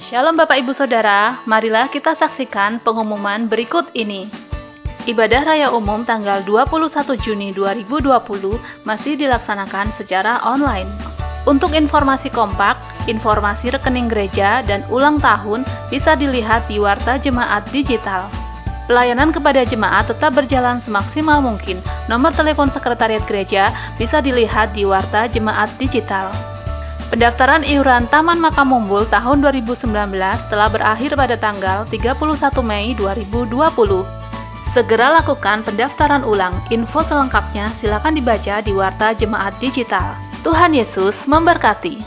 Shalom Bapak Ibu Saudara, marilah kita saksikan pengumuman berikut ini. Ibadah Raya Umum tanggal 21 Juni 2020 masih dilaksanakan secara online. Untuk informasi kompak, informasi rekening gereja, dan ulang tahun bisa dilihat di Warta Jemaat Digital. Pelayanan kepada jemaat tetap berjalan semaksimal mungkin. Nomor telepon sekretariat gereja bisa dilihat di Warta Jemaat Digital. Pendaftaran iuran Taman Makam Mumbul tahun 2019 telah berakhir pada tanggal 31 Mei 2020. Segera lakukan pendaftaran ulang. Info selengkapnya silakan dibaca di Warta Jemaat Digital. Tuhan Yesus memberkati.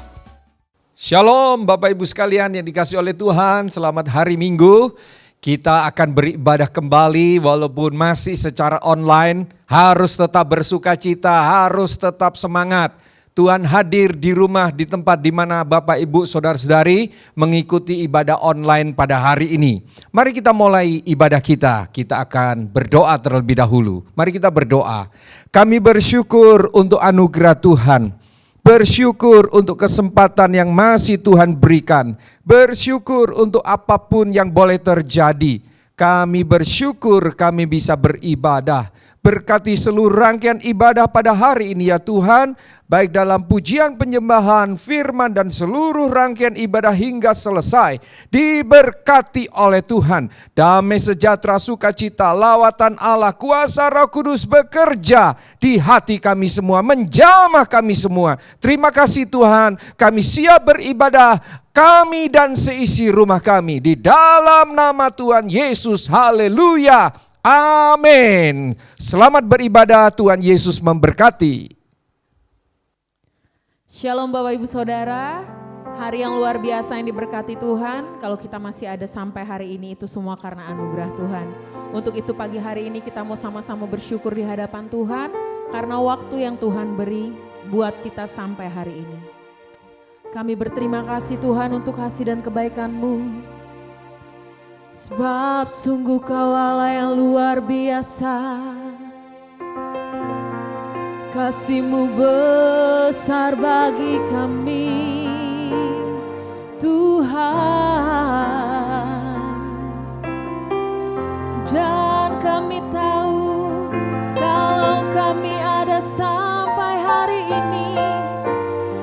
Shalom Bapak Ibu sekalian yang dikasihi oleh Tuhan, selamat hari Minggu. Kita akan beribadah kembali walaupun masih secara online. Harus tetap bersukacita, harus tetap semangat. Tuhan hadir di rumah, di tempat di mana Bapak Ibu Saudara-saudari mengikuti ibadah online pada hari ini. Mari kita mulai ibadah kita. Kita akan berdoa terlebih dahulu. Mari kita berdoa. Kami bersyukur untuk anugerah Tuhan. Bersyukur untuk kesempatan yang masih Tuhan berikan. Bersyukur untuk apapun yang boleh terjadi. Kami bersyukur kami bisa beribadah. Berkati seluruh rangkaian ibadah pada hari ini ya Tuhan, baik dalam pujian penyembahan, firman dan seluruh rangkaian ibadah hingga selesai. Diberkati oleh Tuhan, damai sejahtera, sukacita, lawatan Allah, kuasa Roh Kudus bekerja di hati kami semua, menjamah kami semua. Terima kasih Tuhan, kami siap beribadah, kami dan seisi rumah kami. Di dalam nama Tuhan Yesus, haleluya. Amin. Selamat beribadah, Tuhan Yesus memberkati. Shalom Bapak Ibu Saudara, hari yang luar biasa yang diberkati Tuhan. Kalau kita masih ada sampai hari ini itu semua karena anugerah Tuhan. Untuk itu pagi hari ini kita mau sama-sama bersyukur di hadapan Tuhan karena waktu yang Tuhan beri buat kita sampai hari ini. Kami berterima kasih Tuhan untuk kasih dan kebaikan-Mu. Sebab sungguh Kau Allah yang luar biasa, kasih-Mu besar bagi kami Tuhan. Dan kami tahu kalau kami ada sampai hari ini,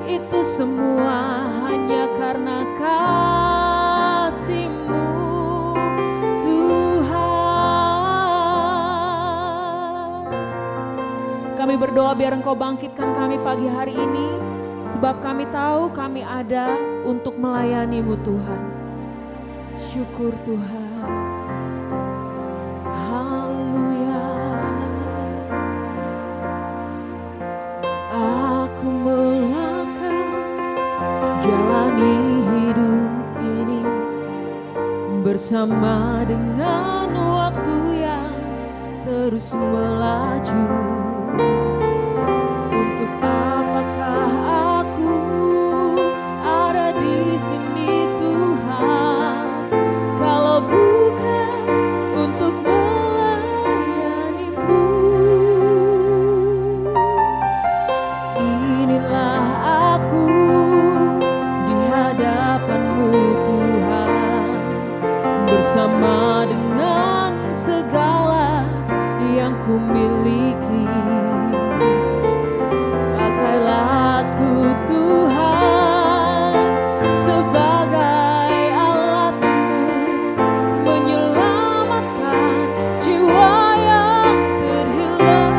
itu semua hanya karena kasih-Mu. Kami berdoa biar Engkau bangkitkan kami pagi hari ini, sebab kami tahu kami ada untuk melayani-Mu Tuhan. Syukur Tuhan. Haleluya. Aku melangkah jalani hidup ini bersama dengan waktu yang terus melaju. Untuk apakah aku ada di sini Tuhan, kalau bukan untuk melayani-Mu. Inilah aku di hadapan-Mu Tuhan, bersama dengan segala yang ku miliki. Pakailah aku Tuhan sebagai alat-Mu, menyelamatkan jiwa yang terhilang.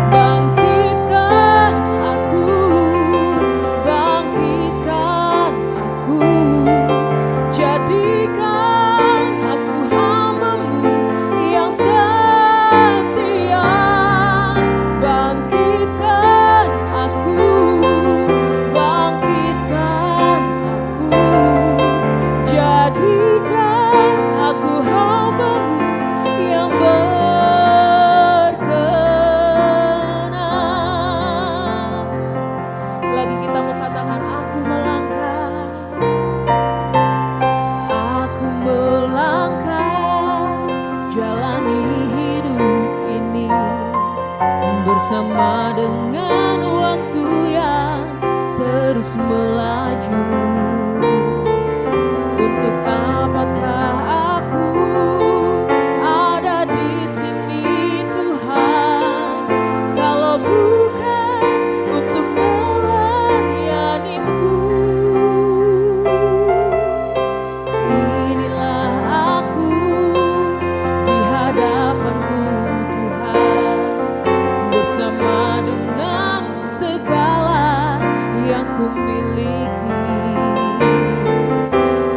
Bangkitkan aku, bangkitkan aku, jadikan aku hamba-Mu yang setia. Bangkitkan aku, bangkitkan aku, jadikan aku hamba-Mu yang berkenan. Lagi kita mau katakan, aku melangkah jalani hidup ini bersama dengan waktu yang terus melaju. ku miliki.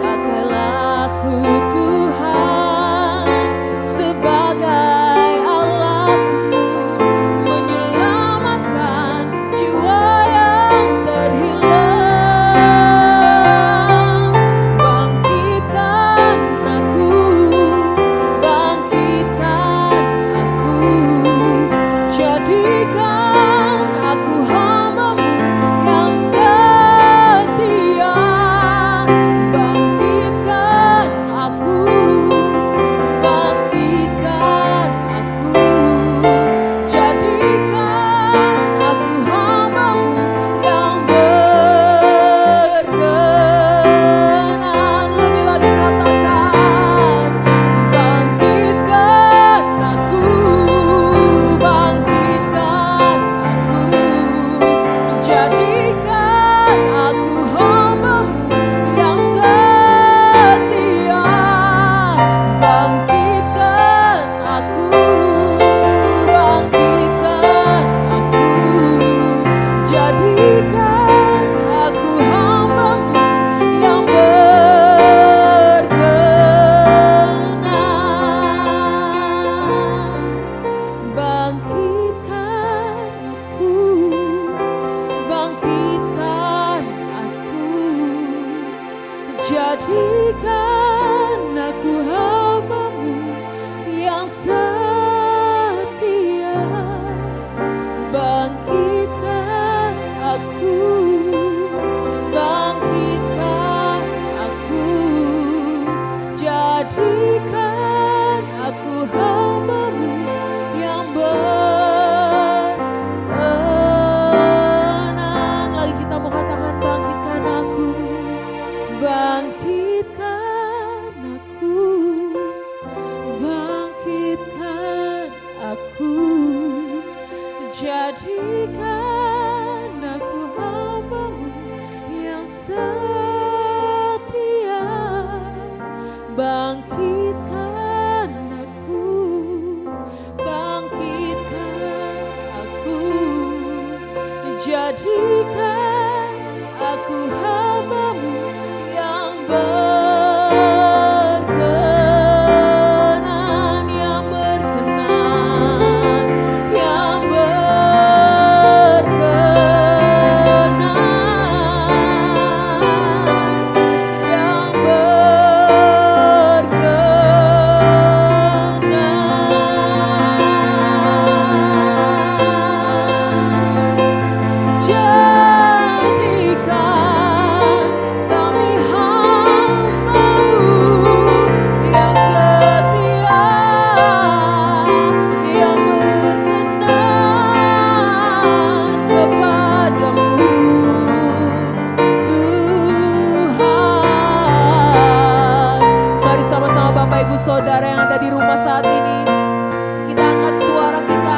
Pakailah aku Tuhan sebagai alatmu, menyelamatkan jiwa yang terhilang. Bangkitkan aku, bangkitkan aku, jadikan aku hamba-Mu yang setia. Bangkitkan aku, bangkitkan aku, jadikan aku hamba-Mu yang berkenan. Lebih lagi katakan, bangkitkan aku, bangkitkan aku, jadikan aku hamba-Mu yang setia. Bangkitkan aku, bangkitkan aku, jadikan aku hamba-Mu yang berkenan. Bangkitkan aku, bangkitkan aku, jadikan aku hamba-Mu yang setia. Bangkitkan aku, bangkitkan aku, jadikan aku hamba-Mu yang berkenan. Lagi kita mau katakan, bangkitkan aku, bangkitkan aku, bangkitkan aku, jadikan aku hamba-Mu yang setia. Bangkitkan aku, bangkitkan aku, jadikan aku hamba-Mu yang berkenan, yang berkenan, yang berkenan, yang berkenan. Jadikan kami hamba-Mu yang setia, yang berkenan kepadamu, Tuhan. Mari sama-sama Bapak Ibu Saudara yang ada di rumah saat ini, kita angkat suara kita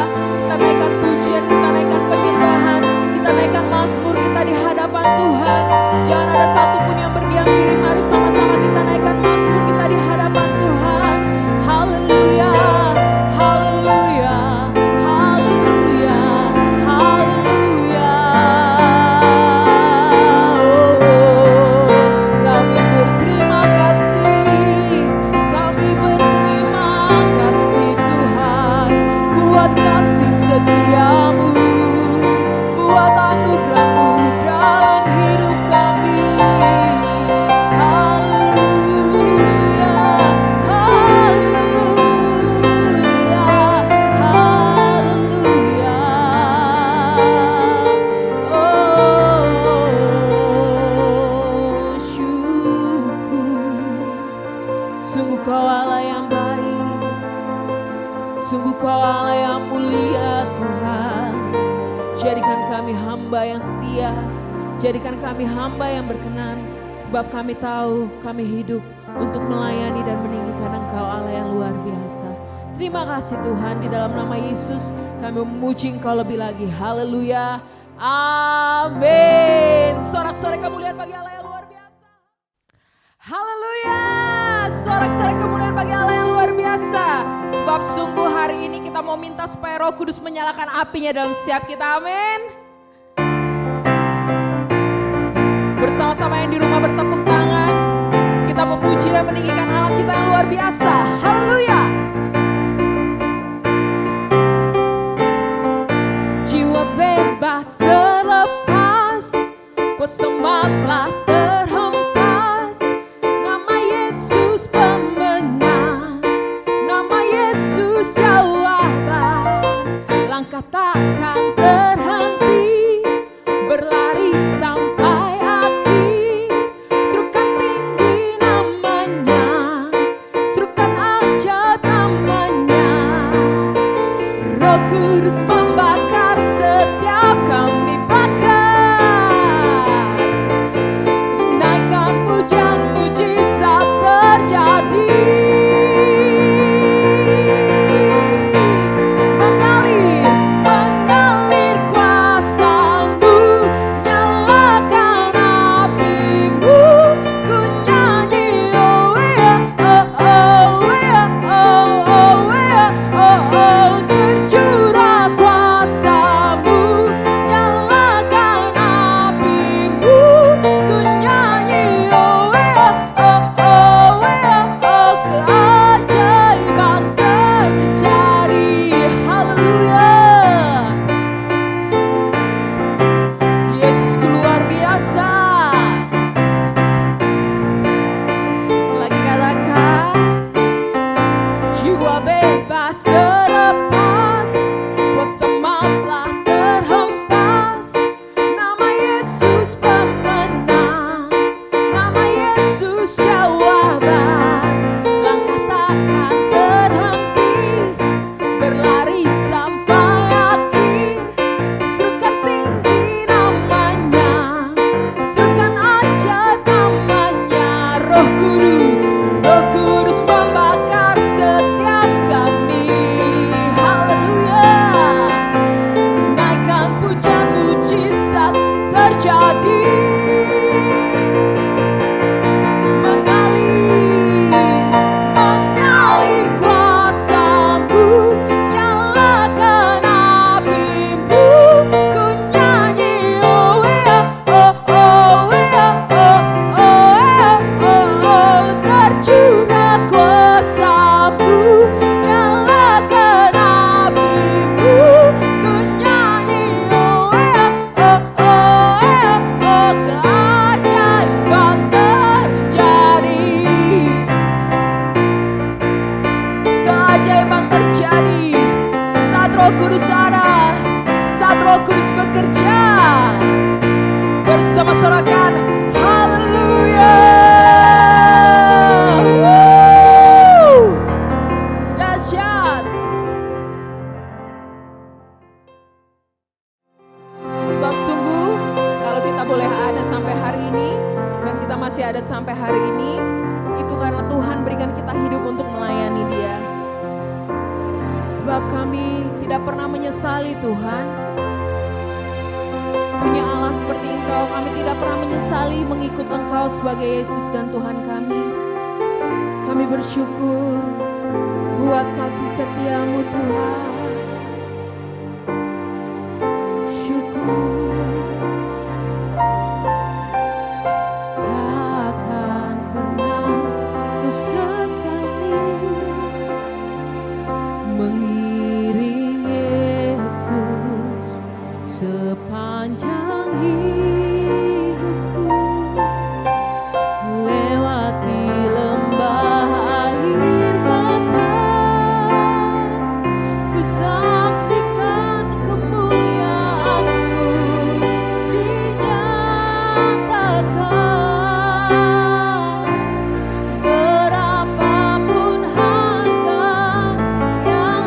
naikkan pujian, kita naikkan penyembahan, kita naikkan mazmur kita di hadapan Tuhan. Jangan ada satupun yang berdiam diri, mari sama-sama kita naikkan mazmur kita di hadapan Tuhan. Haleluya, haleluya, haleluya, haleluya. Kami berterima kasih, kami berterima kasih Tuhan, buat kasih setia-Mu, buat anugerah-Mu dalam hidup kami. Haleluya, haleluya, haleluya. Oh, syukur. Sungguh Kau Allah yang baik, sungguh Kau Allah yang mulia Tuhan. Jadikan kami hamba yang setia, jadikan kami hamba yang berkenan, sebab kami tahu kami hidup untuk melayani dan meninggikan Engkau Allah yang luar biasa. Terima kasih Tuhan, di dalam nama Yesus kami memuji Engkau lebih lagi. Haleluya, amin. Sorak-sorai kemuliaan bagi Allah yang luar biasa. Haleluya, sorak-sorai kemuliaan bagi Allah yang luar biasa. Sebab sungguh hari ini kita mau minta supaya Roh Kudus menyalakan apinya dalam setiap kita, amin. Bersama-sama yang di rumah bertepuk tangan, kita memuji dan meninggikan Allah kita yang luar biasa. Haleluya. Jiwa bebas selepas kuasa maut telah terhempas. Nama Yesus pemenang, nama Yesus jawaban. Langkah takkan terhenti, berlari sampai akhir. Serukan tinggi namanya, serukan ajaib namanya. Roh Kudus membakar setiap kami bakar. Naikkan pujian mujizat terjadi. Mengalir kuasa-Mu, nyalakan api-Mu. Ku nyanyi oh yeah, oh oh yeah, oh oh yeah, oh oh. Tercurah kuasa-Mu, nyalakan api-Mu. Ku nyanyi oh yeah, oh oh yeah, oh. Keajaiban terjadi. Haleluya. Yesusku luar biasa. Lagi katakan, jiwa bebas selepas kuasa maut telah terhempas. Nama Yesus pemenang, nama Yesus jawaban. Langkah takkan terhenti, berlari sampai akhir. Serukan tinggi namanya, serukan ajaib namanya. Roh Kudus, Roh Kudus membakar setiap kami. Haleluya. Naikkan pujian mujizat terjadi. Mengalir kuasa-Mu, nyalakan api-Mu. Ku nyanyi oh yeah, oh oh yeah, oh oh yeah, oh oh. Tercurah kuasa-Mu, nyalakan api-Mu. Ku nyanyi oh yeah, oh oh yeah, oh. Keajaiban terjadi. Keajaiban terjadi saat Roh Kudus ada, saat Roh Kudus bekerja. Bersama-samakan haleluya. Woo! Dahsyat. Sebab sungguh kalau kita boleh ada sampai hari ini dan kita masih ada sampai hari ini, itu karena Tuhan berikan kita hidup untuk melayani Dia. Sebab kami tidak pernah menyesali Tuhan. Punya Allah seperti Engkau, kami tidak pernah menyesali mengikut Engkau sebagai Yesus dan Tuhan kami. Kami bersyukur buat kasih setia-Mu Tuhan. Syukur. Takkan pernah ku sesali mengiring Yesus sepanjang hidupku. Lewati lembah air mata, ku saksikan kemuliaan-Mu dinyatakan. Berapapun harga yang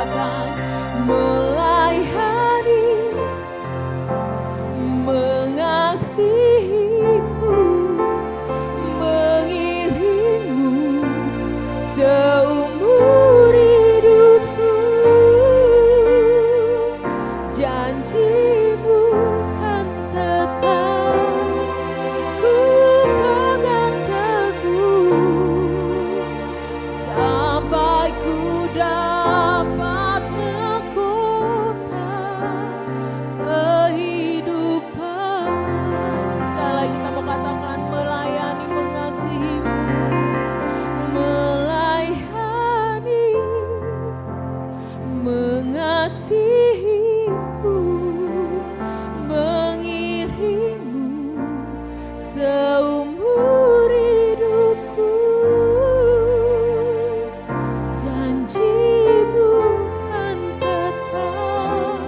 datang melayani, mengasihimu, mengiringmu seumur hidupku. Janjimu kan tetap ku pegang teguh, sampai ku dapat mahkota kehidupan. Sekali lagi kita mau katakan melayani, mengasihimu, melayani, mengasihimu, mengiringmu seumur hidupku. Janjimu kan tetap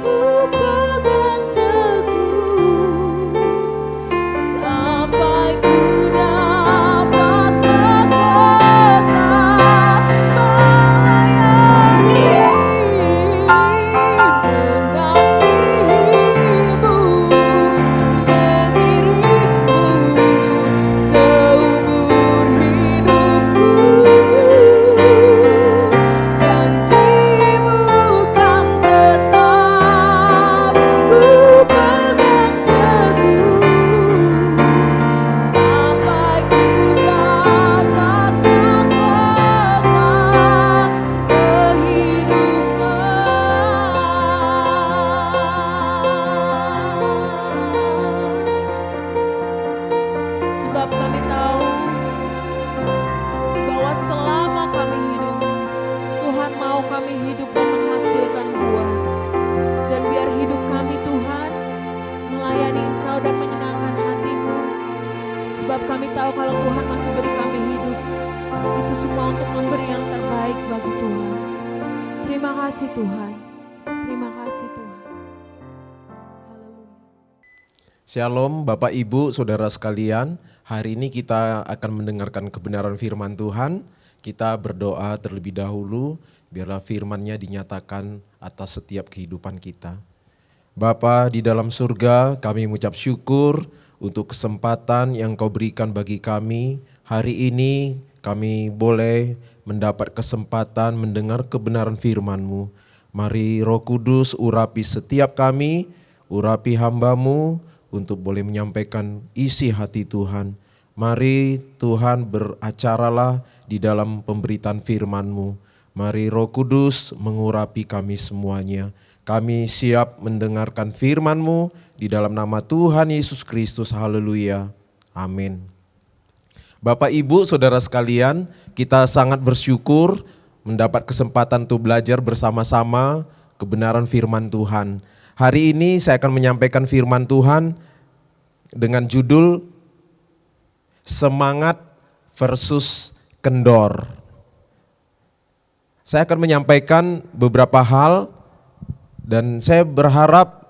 ku pegang teguh, sampai ku dapat mahkota melayani, mengasihimu, mengiringmu seumur hidupku. Janjimu kan tetap ku pegang teguh, sampai ku dapat mahkota kehidupan. Sebab kami tahu bahwa selama kami hidup, Tuhan mau kami hidup dan menghasilkan buah. Dan biar hidup kami Tuhan melayani Engkau dan menyenangkan hati-Mu. Sebab kami tahu kalau Tuhan masih beri kami hidup, itu semua untuk memberi yang terbaik bagi Tuhan. Terima kasih Tuhan. Terima kasih Tuhan. Haleluya. Shalom Bapak Ibu Saudara sekalian, hari ini kita akan mendengarkan kebenaran firman Tuhan. Kita berdoa terlebih dahulu, biarlah firman-Nya dinyatakan atas setiap kehidupan kita. Bapa di dalam surga, kami mengucap syukur untuk kesempatan yang Kau berikan bagi kami. Hari ini kami boleh mendapat kesempatan mendengar kebenaran firman-Mu. Mari Roh Kudus urapi setiap kami, urapi hamba-Mu untuk boleh menyampaikan isi hati Tuhan. Mari Tuhan beracaralah di dalam pemberitaan firman-Mu. Mari Roh Kudus mengurapi kami semuanya. Kami siap mendengarkan firman-Mu di dalam nama Tuhan Yesus Kristus. Haleluya. Amin. Bapak Ibu Saudara sekalian, kita sangat bersyukur mendapat kesempatan untuk belajar bersama-sama kebenaran firman Tuhan. Hari ini saya akan menyampaikan firman Tuhan dengan judul Semangat versus Kendor. Saya akan menyampaikan beberapa hal dan saya berharap,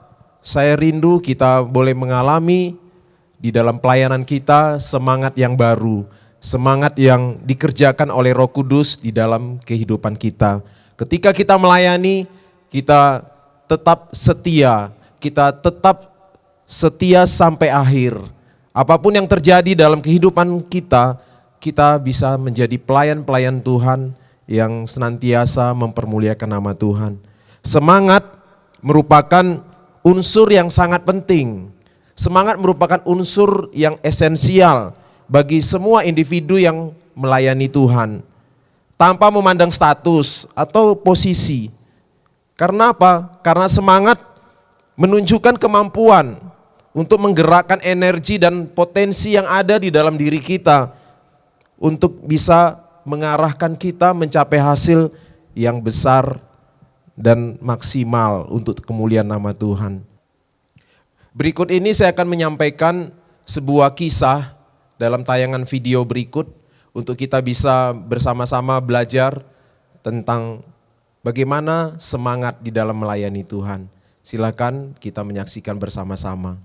saya rindu kita boleh mengalami di dalam pelayanan kita semangat yang baru, semangat yang dikerjakan oleh Roh Kudus di dalam kehidupan kita. Ketika kita melayani, kita tetap setia sampai akhir. Apapun yang terjadi dalam kehidupan kita, kita bisa menjadi pelayan-pelayan Tuhan yang senantiasa mempermuliakan nama Tuhan. Semangat merupakan unsur yang sangat penting. Semangat merupakan unsur yang esensial bagi semua individu yang melayani Tuhan. Tanpa memandang status atau posisi. Karena apa? Karena semangat menunjukkan kemampuan untuk menggerakkan energi dan potensi yang ada di dalam diri kita untuk bisa mengarahkan kita mencapai hasil yang besar dan maksimal untuk kemuliaan nama Tuhan. Berikut ini saya akan menyampaikan sebuah kisah dalam tayangan video berikut untuk kita bisa bersama-sama belajar tentang bagaimana semangat di dalam melayani Tuhan. Silakan kita menyaksikan bersama-sama.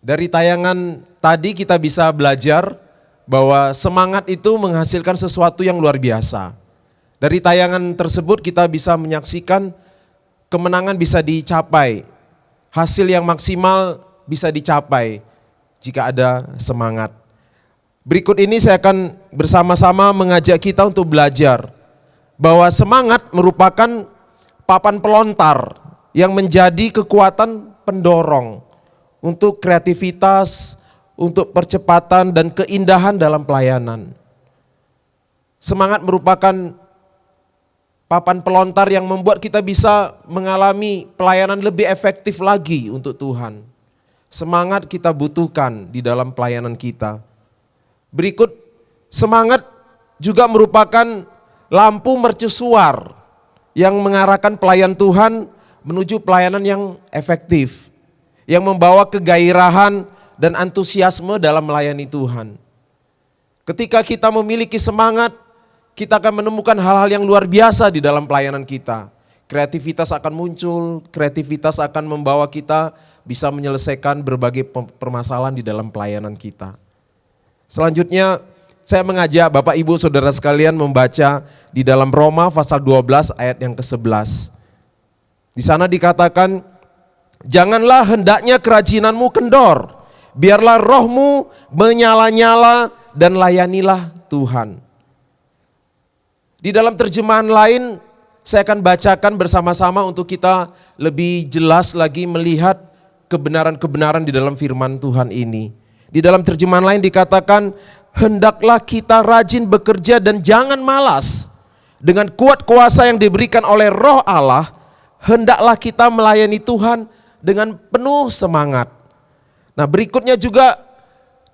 Dari tayangan tadi kita bisa belajar bahwa semangat itu menghasilkan sesuatu yang luar biasa. Dari tayangan tersebut kita bisa menyaksikan kemenangan bisa dicapai, hasil yang maksimal bisa dicapai jika ada semangat. Berikut ini saya akan bersama-sama mengajak kita untuk belajar bahwa semangat merupakan papan pelontar yang menjadi kekuatan pendorong untuk kreativitas, untuk percepatan dan keindahan dalam pelayanan. Semangat merupakan papan pelontar yang membuat kita bisa mengalami pelayanan lebih efektif lagi untuk Tuhan. Semangat kita butuhkan di dalam pelayanan kita. Berikut, semangat juga merupakan lampu mercusuar yang mengarahkan pelayan Tuhan menuju pelayanan yang efektif, yang membawa kegairahan dan antusiasme dalam melayani Tuhan. Ketika kita memiliki semangat, kita akan menemukan hal-hal yang luar biasa di dalam pelayanan kita. Kreativitas akan muncul, kreativitas akan membawa kita bisa menyelesaikan berbagai permasalahan di dalam pelayanan kita. Selanjutnya, saya mengajak Bapak Ibu Saudara sekalian membaca di dalam Roma pasal 12 ayat yang ke-11. Di sana dikatakan, janganlah hendaknya kerajinanmu kendor, biarlah rohmu menyala-nyala dan layanilah Tuhan. Di dalam terjemahan lain, saya akan bacakan bersama-sama untuk kita lebih jelas lagi melihat kebenaran-kebenaran di dalam firman Tuhan ini. Di dalam terjemahan lain dikatakan, hendaklah kita rajin bekerja dan jangan malas. Dengan kuat kuasa yang diberikan oleh Roh Allah, hendaklah kita melayani Tuhan dengan penuh semangat. Nah, berikutnya juga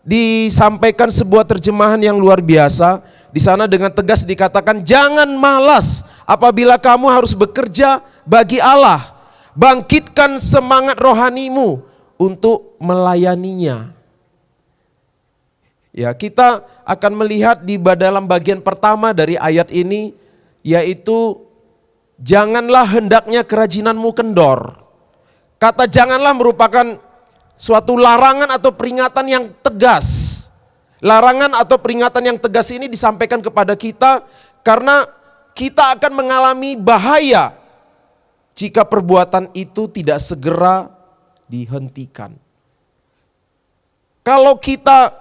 disampaikan sebuah terjemahan yang luar biasa. Di sana dengan tegas dikatakan, jangan malas apabila kamu harus bekerja bagi Allah. Bangkitkan semangat rohanimu untuk melayaninya. Ya, kita akan melihat di dalam bagian pertama dari ayat ini, yaitu janganlah hendaknya kerajinanmu kendor. Kata janganlah merupakan suatu larangan atau peringatan yang tegas. Larangan atau peringatan yang tegas ini disampaikan kepada kita karena kita akan mengalami bahaya jika perbuatan itu tidak segera dihentikan. Kalau kita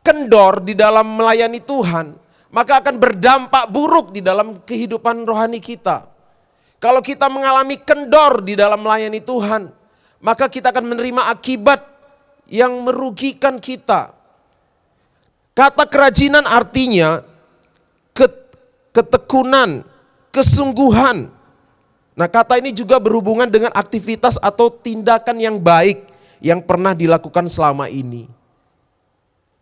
kendor di dalam melayani Tuhan, maka akan berdampak buruk di dalam kehidupan rohani kita. Kalau kita mengalami kendor di dalam melayani Tuhan, maka kita akan menerima akibat yang merugikan kita. Kata kerajinan artinya ketekunan, kesungguhan. Nah, kata ini juga berhubungan dengan aktivitas atau tindakan yang baik yang pernah dilakukan selama ini.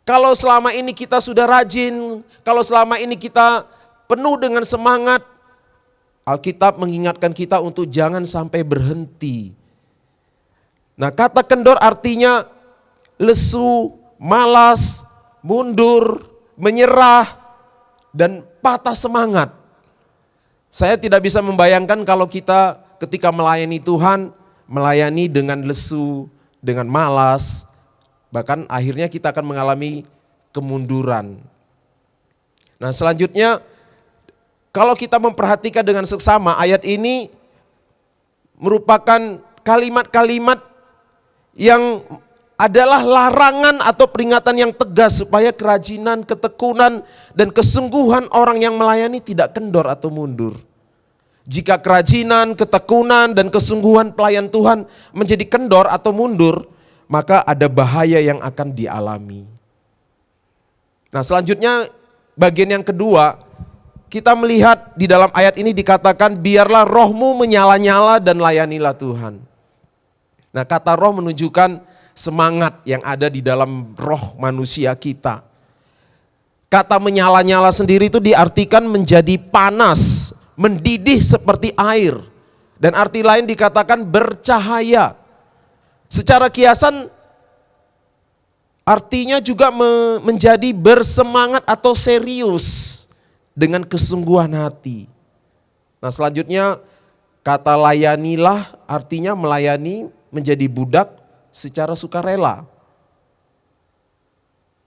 Kalau selama ini kita sudah rajin, kalau selama ini kita penuh dengan semangat, Alkitab mengingatkan kita untuk jangan sampai berhenti. Nah, kata kendor artinya lesu, malas, mundur, menyerah, dan patah semangat. Saya tidak bisa membayangkan kalau kita ketika melayani Tuhan, melayani dengan lesu, dengan malas, bahkan akhirnya kita akan mengalami kemunduran. Nah, selanjutnya kalau kita memperhatikan dengan seksama, ayat ini merupakan kalimat-kalimat yang adalah larangan atau peringatan yang tegas supaya kerajinan, ketekunan, dan kesungguhan orang yang melayani tidak kendor atau mundur. Jika kerajinan, ketekunan, dan kesungguhan pelayan Tuhan menjadi kendor atau mundur, maka ada bahaya yang akan dialami. Nah, selanjutnya bagian yang kedua, kita melihat di dalam ayat ini dikatakan, biarlah rohmu menyala-nyala dan layanilah Tuhan. Nah, kata roh menunjukkan semangat yang ada di dalam roh manusia kita. Kata menyala-nyala sendiri itu diartikan menjadi panas, mendidih seperti air. Dan arti lain dikatakan bercahaya. Secara kiasan artinya juga menjadi bersemangat atau serius dengan kesungguhan hati. Nah, selanjutnya kata layanilah artinya melayani, menjadi budak secara sukarela.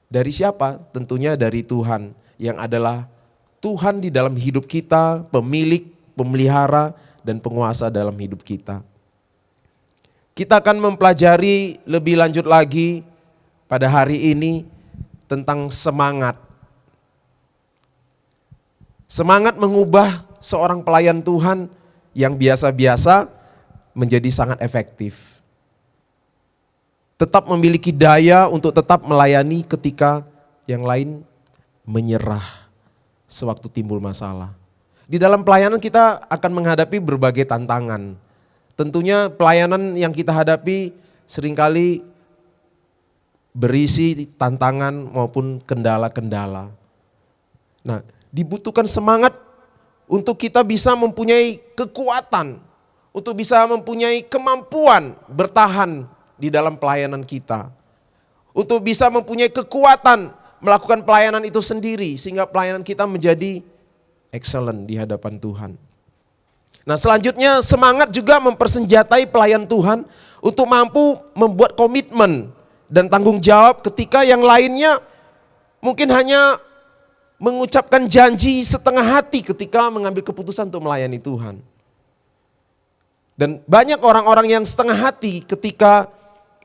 Dari siapa? Tentunya dari Tuhan yang adalah Tuhan di dalam hidup kita, pemilik, pemelihara, dan penguasa dalam hidup kita. Kita akan mempelajari lebih lanjut lagi pada hari ini tentang semangat. Semangat mengubah seorang pelayan Tuhan yang biasa-biasa menjadi sangat efektif. Tetap memiliki daya untuk tetap melayani ketika yang lain menyerah sewaktu timbul masalah. Di dalam pelayanan kita akan menghadapi berbagai tantangan. Tentunya pelayanan yang kita hadapi seringkali berisi tantangan maupun kendala-kendala. Nah, dibutuhkan semangat untuk kita bisa mempunyai kekuatan, untuk bisa mempunyai kemampuan bertahan di dalam pelayanan kita. Untuk bisa mempunyai kekuatan melakukan pelayanan itu sendiri sehingga pelayanan kita menjadi excellent di hadapan Tuhan. Nah, selanjutnya semangat juga mempersenjatai pelayan Tuhan untuk mampu membuat komitmen dan tanggung jawab ketika yang lainnya mungkin hanya mengucapkan janji setengah hati ketika mengambil keputusan untuk melayani Tuhan. Dan banyak orang-orang yang setengah hati ketika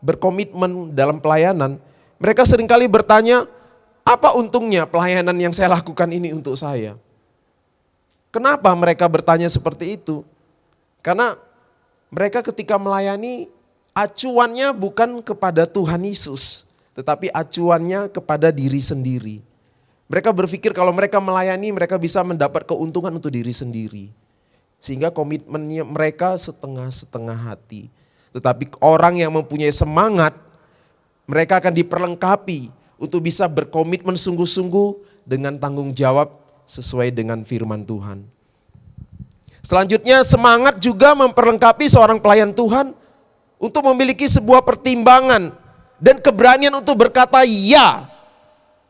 berkomitmen dalam pelayanan, mereka seringkali bertanya, apa untungnya pelayanan yang saya lakukan ini untuk saya? Kenapa mereka bertanya seperti itu? Karena mereka ketika melayani, acuannya bukan kepada Tuhan Yesus, tetapi acuannya kepada diri sendiri. Mereka berpikir kalau mereka melayani, mereka bisa mendapat keuntungan untuk diri sendiri. Sehingga komitmennya mereka setengah-setengah hati. Tetapi orang yang mempunyai semangat, mereka akan diperlengkapi untuk bisa berkomitmen sungguh-sungguh dengan tanggung jawab sesuai dengan firman Tuhan. Selanjutnya semangat juga memperlengkapi seorang pelayan Tuhan untuk memiliki sebuah pertimbangan dan keberanian untuk berkata ya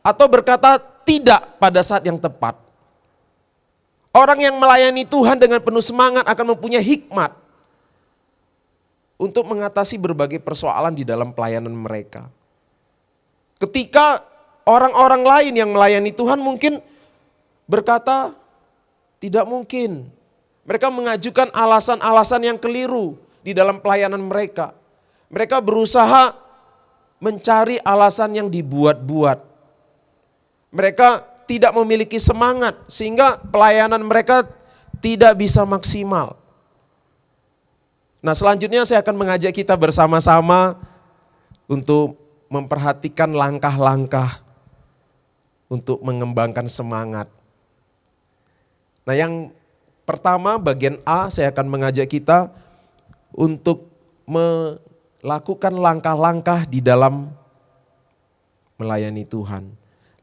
atau berkata tidak pada saat yang tepat. Orang yang melayani Tuhan dengan penuh semangat akan mempunyai hikmat untuk mengatasi berbagai persoalan di dalam pelayanan mereka. Ketika orang-orang lain yang melayani Tuhan mungkin berkata, tidak mungkin. Mereka mengajukan alasan-alasan yang keliru di dalam pelayanan mereka. Mereka berusaha mencari alasan yang dibuat-buat. Mereka tidak memiliki semangat sehingga pelayanan mereka tidak bisa maksimal. Nah, selanjutnya saya akan mengajak kita bersama-sama untuk memperhatikan langkah-langkah untuk mengembangkan semangat. Nah, yang pertama bagian A saya akan mengajak kita untuk melakukan langkah-langkah di dalam melayani Tuhan.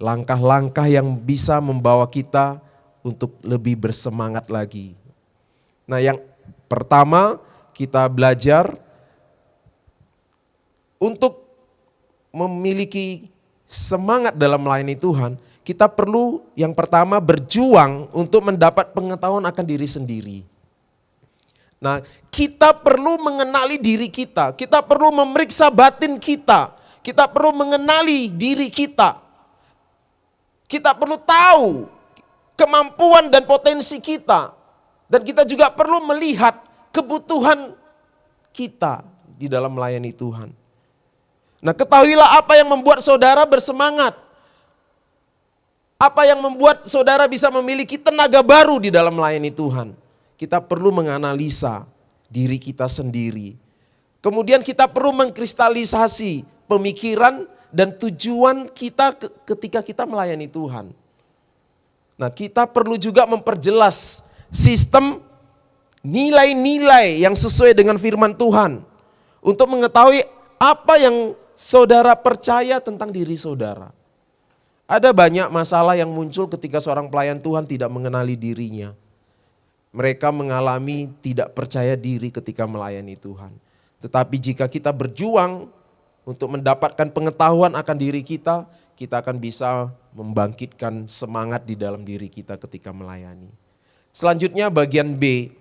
Langkah-langkah yang bisa membawa kita untuk lebih bersemangat lagi. Nah, yang pertama kita belajar untuk memiliki semangat dalam melayani Tuhan, kita perlu yang pertama berjuang untuk mendapat pengetahuan akan diri sendiri. Nah, kita perlu mengenali diri kita perlu memeriksa batin kita perlu mengenali diri kita perlu tahu kemampuan dan potensi kita, dan kita juga perlu melihat kebutuhan kita di dalam melayani Tuhan. Nah, ketahuilah apa yang membuat saudara bersemangat. Apa yang membuat saudara bisa memiliki tenaga baru di dalam melayani Tuhan. Kita perlu menganalisa diri kita sendiri. Kemudian kita perlu mengkristalisasi pemikiran dan tujuan kita ketika kita melayani Tuhan. Nah, kita perlu juga memperjelas sistem nilai-nilai yang sesuai dengan firman Tuhan. Untuk mengetahui apa yang saudara percaya tentang diri saudara. Ada banyak masalah yang muncul ketika seorang pelayan Tuhan tidak mengenali dirinya. Mereka mengalami tidak percaya diri ketika melayani Tuhan. Tetapi jika kita berjuang untuk mendapatkan pengetahuan akan diri kita akan bisa membangkitkan semangat di dalam diri kita ketika melayani. Selanjutnya bagian B,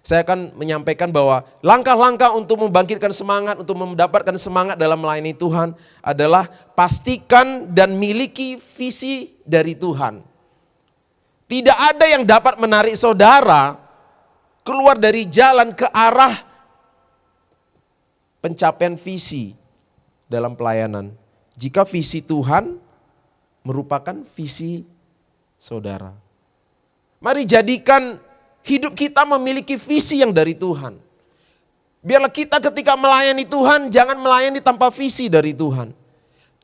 saya akan menyampaikan bahwa langkah-langkah untuk membangkitkan semangat, untuk mendapatkan semangat dalam melayani Tuhan adalah pastikan dan miliki visi dari Tuhan. Tidak ada yang dapat menarik saudara keluar dari jalan ke arah pencapaian visi dalam pelayanan. Jika visi Tuhan merupakan visi saudara. Mari jadikan hidup kita memiliki visi yang dari Tuhan. Biarlah kita ketika melayani Tuhan jangan melayani tanpa visi dari Tuhan.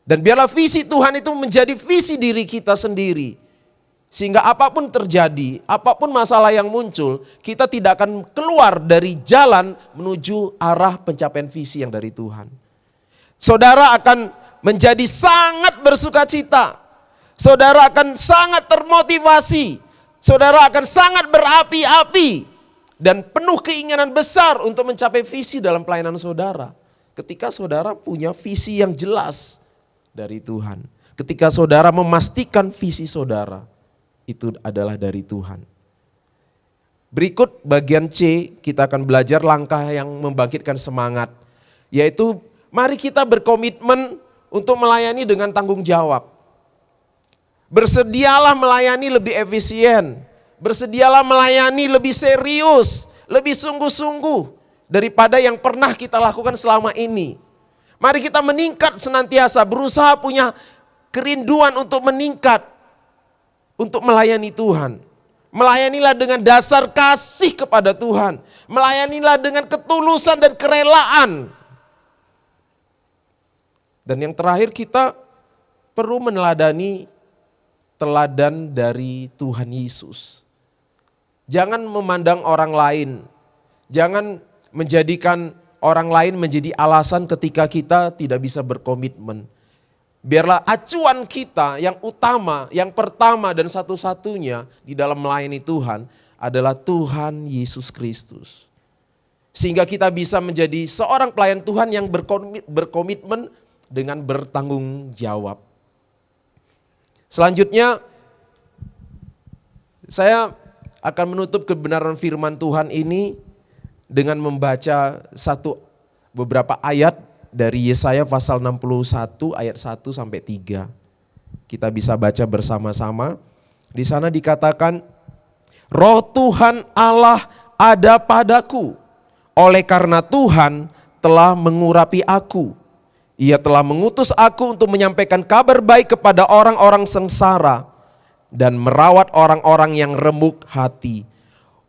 Dan biarlah visi Tuhan itu menjadi visi diri kita sendiri. Sehingga apapun terjadi, apapun masalah yang muncul, kita tidak akan keluar dari jalan menuju arah pencapaian visi yang dari Tuhan. Saudara akan menjadi sangat bersukacita. Saudara akan sangat termotivasi. Saudara akan sangat berapi-api dan penuh keinginan besar untuk mencapai visi dalam pelayanan saudara. Ketika saudara punya visi yang jelas dari Tuhan. Ketika saudara memastikan visi saudara itu adalah dari Tuhan. Berikut bagian C, kita akan belajar langkah yang membangkitkan semangat. Yaitu mari kita berkomitmen untuk melayani dengan tanggung jawab. Bersedialah melayani lebih efisien. Bersedialah melayani lebih serius, lebih sungguh-sungguh daripada yang pernah kita lakukan selama ini. Mari kita meningkat senantiasa, berusaha punya kerinduan untuk meningkat, untuk melayani Tuhan. Melayanilah dengan dasar kasih kepada Tuhan. Melayanilah dengan ketulusan dan kerelaan. Dan yang terakhir kita perlu meneladani teladan dari Tuhan Yesus. Jangan memandang orang lain. Jangan menjadikan orang lain menjadi alasan ketika kita tidak bisa berkomitmen. Biarlah acuan kita yang utama, yang pertama dan satu-satunya di dalam melayani Tuhan adalah Tuhan Yesus Kristus. Sehingga kita bisa menjadi seorang pelayan Tuhan yang berkomitmen dengan bertanggung jawab. Selanjutnya, saya akan menutup kebenaran firman Tuhan ini dengan membaca beberapa ayat dari Yesaya pasal 61 ayat 1 sampai 3. Kita bisa baca bersama-sama. Di sana dikatakan, Roh Tuhan Allah ada padaku, oleh karena Tuhan telah mengurapi aku. Ia telah mengutus aku untuk menyampaikan kabar baik kepada orang-orang sengsara dan merawat orang-orang yang remuk hati,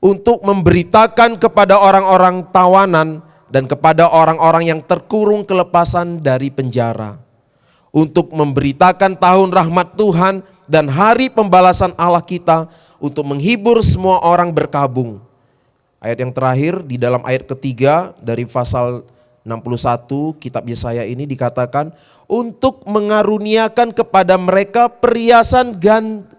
untuk memberitakan kepada orang-orang tawanan dan kepada orang-orang yang terkurung kelepasan dari penjara, untuk memberitakan tahun rahmat Tuhan dan hari pembalasan Allah kita, untuk menghibur semua orang berkabung. Ayat yang terakhir di dalam ayat ketiga dari pasal 61 kitab Yesaya ini dikatakan, untuk mengaruniakan kepada mereka perhiasan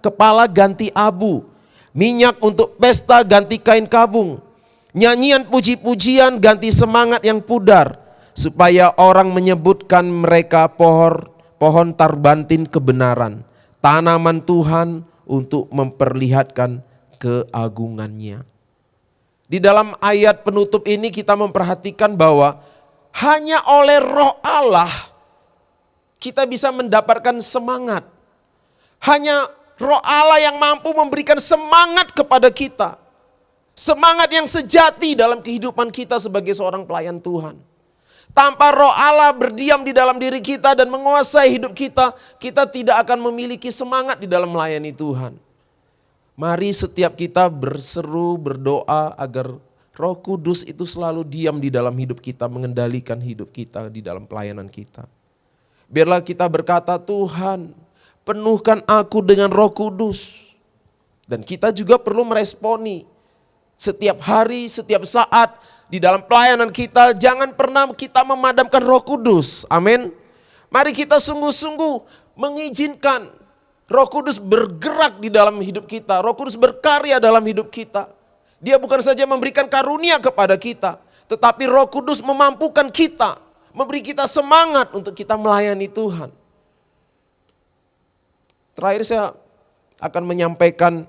kepala ganti abu, minyak untuk pesta ganti kain kabung, nyanyian puji-pujian ganti semangat yang pudar, supaya orang menyebutkan mereka pohon tarbantin kebenaran, tanaman Tuhan untuk memperlihatkan keagungannya. Di dalam ayat penutup ini kita memperhatikan bahwa hanya oleh Roh Allah kita bisa mendapatkan semangat. Hanya Roh Allah yang mampu memberikan semangat kepada kita. Semangat yang sejati dalam kehidupan kita sebagai seorang pelayan Tuhan. Tanpa Roh Allah berdiam di dalam diri kita dan menguasai hidup kita, kita tidak akan memiliki semangat di dalam melayani Tuhan. Mari setiap kita berseru, berdoa agar Roh Kudus itu selalu diam di dalam hidup kita, mengendalikan hidup kita di dalam pelayanan kita. Biarlah kita berkata, Tuhan, penuhkan aku dengan Roh Kudus. Dan kita juga perlu meresponi setiap hari, setiap saat, di dalam pelayanan kita, jangan pernah kita memadamkan Roh Kudus. Amin. Mari kita sungguh-sungguh mengizinkan Roh Kudus bergerak di dalam hidup kita. Roh Kudus berkarya dalam hidup kita. Dia bukan saja memberikan karunia kepada kita, tetapi Roh Kudus memampukan kita, memberi kita semangat untuk kita melayani Tuhan. Terakhir saya akan menyampaikan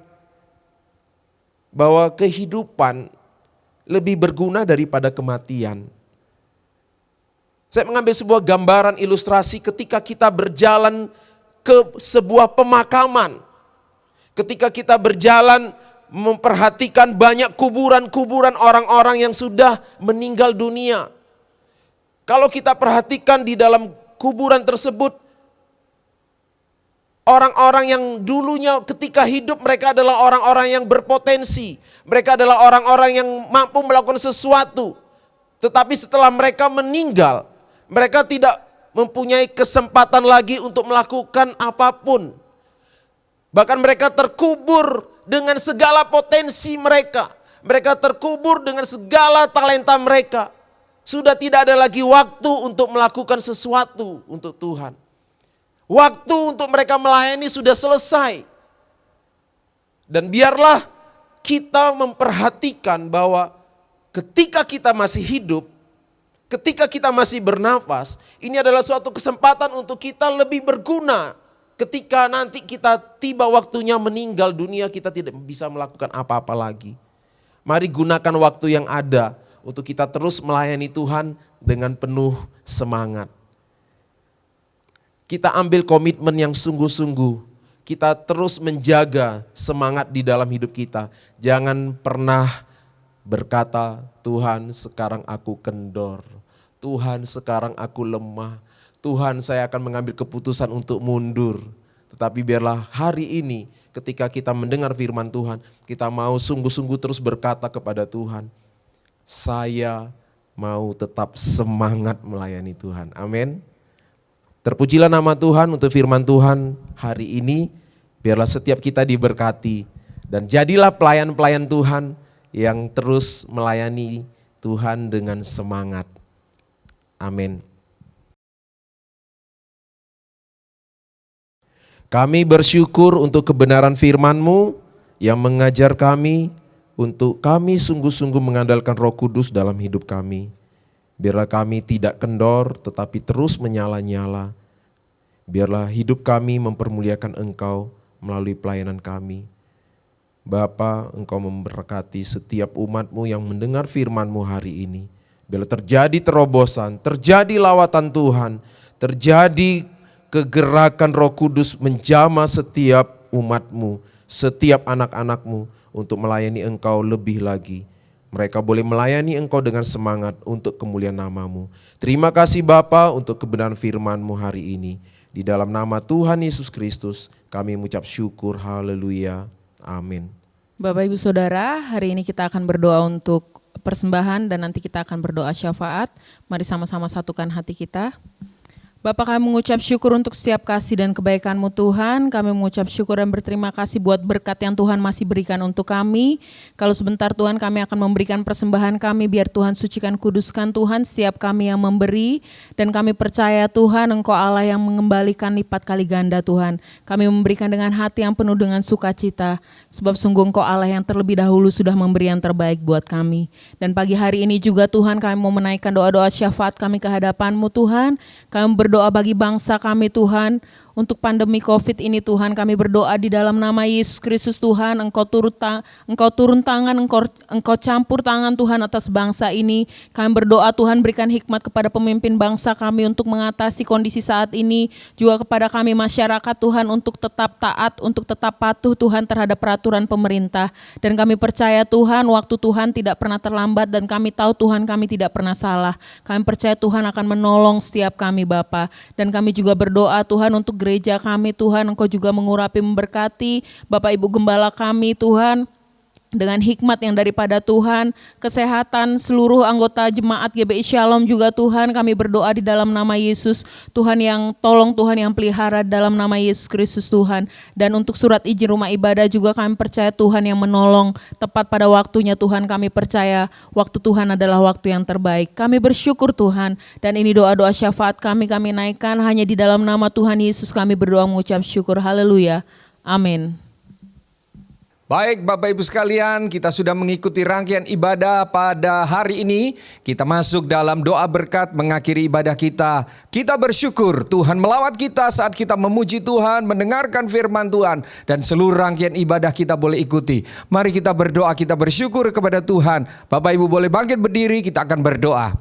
bahwa kehidupan lebih berguna daripada kematian. Saya mengambil sebuah gambaran ilustrasi ketika kita berjalan ke sebuah pemakaman. Ketika kita berjalan memperhatikan banyak kuburan-kuburan orang-orang yang sudah meninggal dunia. Kalau kita perhatikan di dalam kuburan tersebut, orang-orang yang dulunya ketika hidup mereka adalah orang-orang yang berpotensi. Mereka adalah orang-orang yang mampu melakukan sesuatu. Tetapi setelah mereka meninggal, mereka tidak mempunyai kesempatan lagi untuk melakukan apapun. Bahkan mereka terkubur dengan segala potensi mereka. Mereka terkubur dengan segala talenta mereka. Sudah tidak ada lagi waktu untuk melakukan sesuatu untuk Tuhan. Waktu untuk mereka melayani sudah selesai. Dan biarlah kita memperhatikan bahwa ketika kita masih hidup, ketika kita masih bernafas, ini adalah suatu kesempatan untuk kita lebih berguna. Ketika nanti kita tiba waktunya meninggal dunia, kita tidak bisa melakukan apa-apa lagi. Mari gunakan waktu yang ada untuk kita terus melayani Tuhan dengan penuh semangat. Kita ambil komitmen yang sungguh-sungguh. Kita terus menjaga semangat di dalam hidup kita. Jangan pernah berkata, Tuhan sekarang aku kendor. Tuhan sekarang aku lemah. Tuhan saya akan mengambil keputusan untuk mundur. Tetapi biarlah hari ini ketika kita mendengar firman Tuhan, kita mau sungguh-sungguh terus berkata kepada Tuhan, saya mau tetap semangat melayani Tuhan. Amin. Terpujilah nama Tuhan untuk firman Tuhan hari ini. Biarlah setiap kita diberkati. Dan jadilah pelayan-pelayan Tuhan yang terus melayani Tuhan dengan semangat. Amin. Kami bersyukur untuk kebenaran firman-Mu yang mengajar kami untuk kami sungguh-sungguh mengandalkan Roh Kudus dalam hidup kami. Biarlah kami tidak kendor tetapi terus menyala-nyala. Biarlah hidup kami mempermuliakan Engkau melalui pelayanan kami. Bapa, Engkau memberkati setiap umat-Mu yang mendengar firman-Mu hari ini. Biarlah terjadi terobosan, terjadi lawatan Tuhan, terjadi kegerakan Roh Kudus menjamah setiap umat-Mu, setiap anak-anak-Mu untuk melayani Engkau lebih lagi. Mereka boleh melayani Engkau dengan semangat untuk kemuliaan nama-Mu. Terima kasih Bapa untuk kebenaran firman-Mu hari ini. Di dalam nama Tuhan Yesus Kristus kami mengucap syukur, haleluya, amin. Bapak Ibu Saudara, hari ini kita akan berdoa untuk persembahan dan nanti kita akan berdoa syafaat. Mari sama-sama satukan hati kita. Bapa, kami mengucap syukur untuk setiap kasih dan kebaikan-Mu Tuhan. Kami mengucap syukur dan berterima kasih buat berkat yang Tuhan masih berikan untuk kami. Kalau sebentar Tuhan kami akan memberikan persembahan kami, biar Tuhan sucikan kuduskan Tuhan setiap kami yang memberi. Dan kami percaya Tuhan Engkau Allah yang mengembalikan lipat kali ganda Tuhan. Kami memberikan dengan hati yang penuh dengan sukacita. Sebab sungguh Engkau Allah yang terlebih dahulu sudah memberi yang terbaik buat kami. Dan pagi hari ini juga Tuhan kami mau menaikkan doa-doa syafaat kami ke hadapan-Mu Tuhan. Kami berdoa bagi bangsa kami Tuhan, untuk pandemi COVID ini Tuhan, kami berdoa di dalam nama Yesus Kristus Tuhan, Engkau turun tangan, Engkau campur tangan Tuhan atas bangsa ini. Kami berdoa Tuhan berikan hikmat kepada pemimpin bangsa kami untuk mengatasi kondisi saat ini, juga kepada kami masyarakat Tuhan untuk tetap taat, untuk tetap patuh Tuhan terhadap peraturan pemerintah. Dan kami percaya Tuhan, waktu Tuhan tidak pernah terlambat dan kami tahu Tuhan kami tidak pernah salah. Kami percaya Tuhan akan menolong setiap kami Bapa. Dan kami juga berdoa Tuhan untuk gereja kami Tuhan, Engkau juga mengurapi memberkati Bapak Ibu Gembala kami Tuhan, dengan hikmat yang daripada Tuhan, kesehatan seluruh anggota jemaat GBI Shalom juga Tuhan, kami berdoa di dalam nama Yesus, Tuhan yang tolong, Tuhan yang pelihara dalam nama Yesus Kristus Tuhan. Dan untuk surat izin rumah ibadah juga kami percaya Tuhan yang menolong tepat pada waktunya Tuhan, kami percaya waktu Tuhan adalah waktu yang terbaik. Kami bersyukur Tuhan, dan ini doa-doa syafaat kami naikkan hanya di dalam nama Tuhan Yesus kami berdoa mengucap syukur, haleluya, amin. Baik Bapak Ibu sekalian, kita sudah mengikuti rangkaian ibadah pada hari ini. Kita masuk dalam doa berkat mengakhiri ibadah kita. Kita bersyukur Tuhan melawat kita saat kita memuji Tuhan, mendengarkan firman Tuhan, dan seluruh rangkaian ibadah kita boleh ikuti. Mari kita berdoa, kita bersyukur kepada Tuhan. Bapak Ibu boleh bangkit berdiri, kita akan berdoa.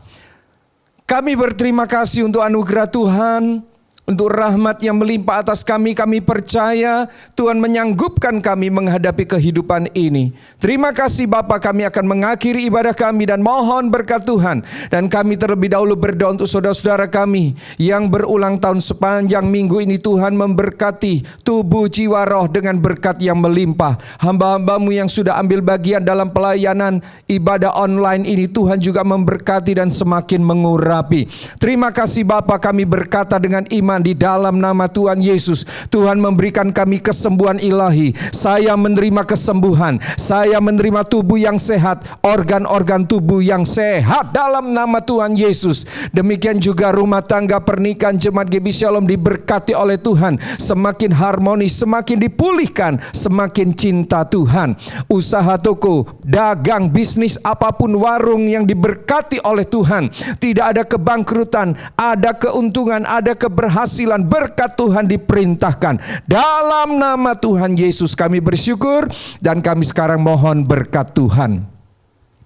Kami berterima kasih untuk anugerah Tuhan, untuk rahmat yang melimpah atas kami. Kami percaya Tuhan menyanggupkan kami menghadapi kehidupan ini. Terima kasih Bapa, kami akan mengakhiri ibadah kami dan mohon berkat Tuhan. Dan kami terlebih dahulu berdoa untuk saudara-saudara kami yang berulang tahun sepanjang minggu ini. Tuhan memberkati tubuh, jiwa, roh dengan berkat yang melimpah. Hamba-hambamu yang sudah ambil bagian dalam pelayanan ibadah online ini, Tuhan juga memberkati dan semakin mengurapi. Terima kasih Bapa, kami berkata dengan iman di dalam nama Tuhan Yesus. Tuhan memberikan kami kesembuhan ilahi. Saya menerima kesembuhan. Saya menerima tubuh yang sehat, organ-organ tubuh yang sehat dalam nama Tuhan Yesus. Demikian juga rumah tangga pernikahan jemaat GBI Shalom diberkati oleh Tuhan. Semakin harmonis, semakin dipulihkan, semakin cinta Tuhan. Usaha toko, dagang, bisnis apapun, warung yang diberkati oleh Tuhan. Tidak ada kebangkrutan, ada keuntungan, ada keberhasilan. Berkat Tuhan diperintahkan. Dalam nama Tuhan Yesus kami bersyukur, dan kami sekarang mohon berkat Tuhan.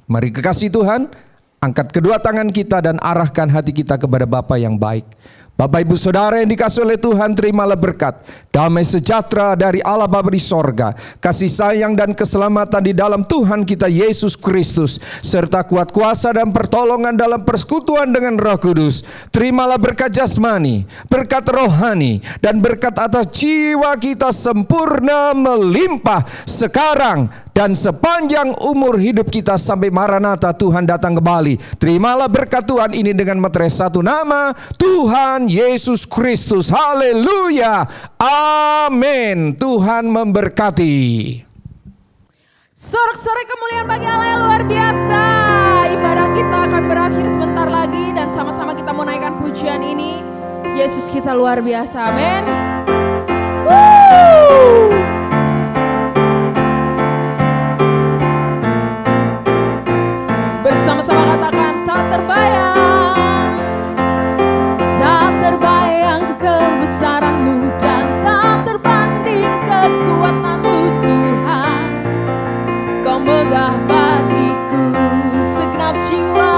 Mari kekasih Tuhan, angkat kedua tangan kita dan arahkan hati kita kepada Bapa yang baik. Bapak Ibu Saudara yang dikasihi oleh Tuhan, terimalah berkat, damai sejahtera dari Allah Bapa di sorga, kasih sayang dan keselamatan di dalam Tuhan kita Yesus Kristus, serta kuat kuasa dan pertolongan dalam persekutuan dengan Roh Kudus. Terimalah berkat jasmani, berkat rohani, dan berkat atas jiwa kita sempurna melimpah sekarang dan sepanjang umur hidup kita sampai Maranatha Tuhan datang kembali. Terimalah berkat Tuhan ini dengan meterai satu nama, Tuhan Yesus Kristus. Haleluya. Amin. Tuhan memberkati. Sorak-sorai kemuliaan bagi Allah yang luar biasa. Ibadah kita akan berakhir sebentar lagi, dan sama-sama kita mau naikkan pujian ini. Yesus kita luar biasa. Amin. Bersama-sama katakan, tak terbayang, tak terbayang kebesaran-Mu, dan tak terbanding kekuatan-Mu Tuhan. Kau megah bagiku, segenap jiwa